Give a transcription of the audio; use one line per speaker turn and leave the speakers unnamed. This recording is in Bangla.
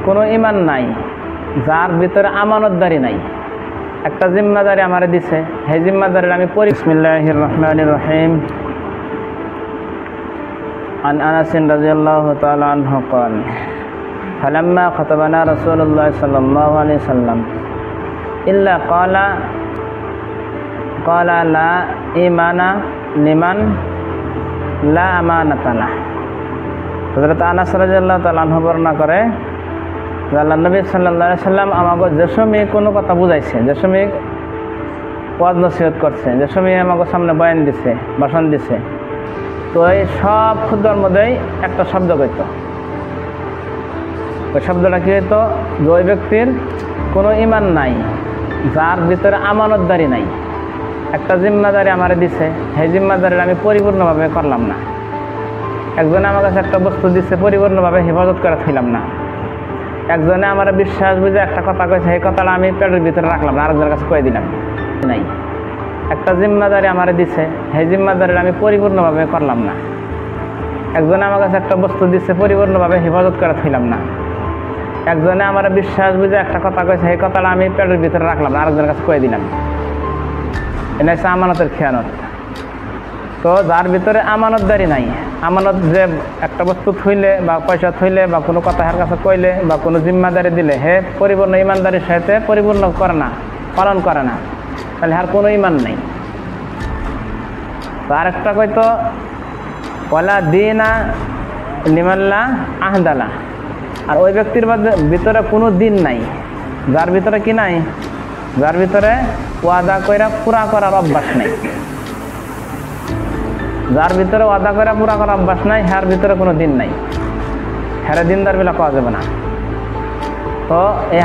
কোনো ইমান নাই, যার ভিতরে আমানতদারি নাই। একটা জিম্মাদারি আমারে দিছে, সেই জিম্মাদারি আমি পড়ি। বিসমিল্লাহির রহমানির রহিম। عن أنس رضي الله تعالى عنه قال فلما خطبنا رسول الله صلى الله عليه وسلم إلا قال لا إيمان لمن لا أمانة له। হযরত আনাস রাদিয়াল্লাহু তাআলা আনহু বর্ণনা করে যে আল্লাহর নবী সাল্লাল্লাহু আলাইহি সাল্লাম আমাকে যে সময় কোনো কথা বুঝাইছে, যে সময় ওয়াজ নসিহত করছে, যে সময় আমাকে সামনে বয়ান দিছে, ভাষণ দিছে, তো এই সব খুদ্বার মধ্যেই একটা শব্দ কইত। ওই শব্দটা কি হইতো? যে ওই ব্যক্তির কোনো ইমান নাই, যার ভিতরে আমানতদারি নাই। একটা জিম্মাদারি আমারে দিছে, সেই জিম্মাদারি আমি পরিপূর্ণভাবে করলাম না। একজনে আমার কাছে একটা বস্তু দিচ্ছে, পরিপূর্ণভাবে হেফাজত করে থাকলাম না। একজনে আমার বিশ্বাস বুঝে একটা কথা কয়েছে, সেই কথাটা আমি পেটের ভিতরে রাখলাম না, আরেকজনের কাছে কয়ে দিলাম নাই। একটা জিম্মাদারি আমারে দিছে, সেই জিম্মাদারি আমি পরিপূর্ণভাবে করলাম না। একজনে আমার কাছে একটা বস্তু দিচ্ছে, পরিপূর্ণভাবে হেফাজত করে থাকলাম না। একজনে আমার বিশ্বাস বুঝে একটা কথা কয়েছে, সেই কথাটা আমি পেটের ভিতরে রাখলাম না, আরেকজনের কাছে কয়ে দিলাম। এটা হচ্ছে আমানতের খেয়ানত। তো যার ভিতরে আমানতদারি নাই, আমানত যে একটা বস্তু থইলে বা পয়সা থইলে বা কোনো কথা হের কাছে কইলে বা কোনো জিম্মাদারি দিলে হে পরিপূর্ণ ইমানদারির সাথে পরিপূর্ণ করে না, পালন করে না, তাহলে আর কোনো ইমান নেই। তো আরেকটা কইতো ওয়ালা দিনা লিমাল্লা আহদালা। আর ওই ব্যক্তির ভিতরে কোনো দিন নাই, যার ভিতরে কি নাই? যার ভিতরে ওয়াদা কইরা পুরা করার অভ্যাস নাই। যার ভিতরে ওয়াদা করে পুরা করার অভ্যাস নাই, হ্যার ভিতরে কোনো দিন নাই, হ্যারে দিনদার বেলা পাওয়া যাবে না। তো এই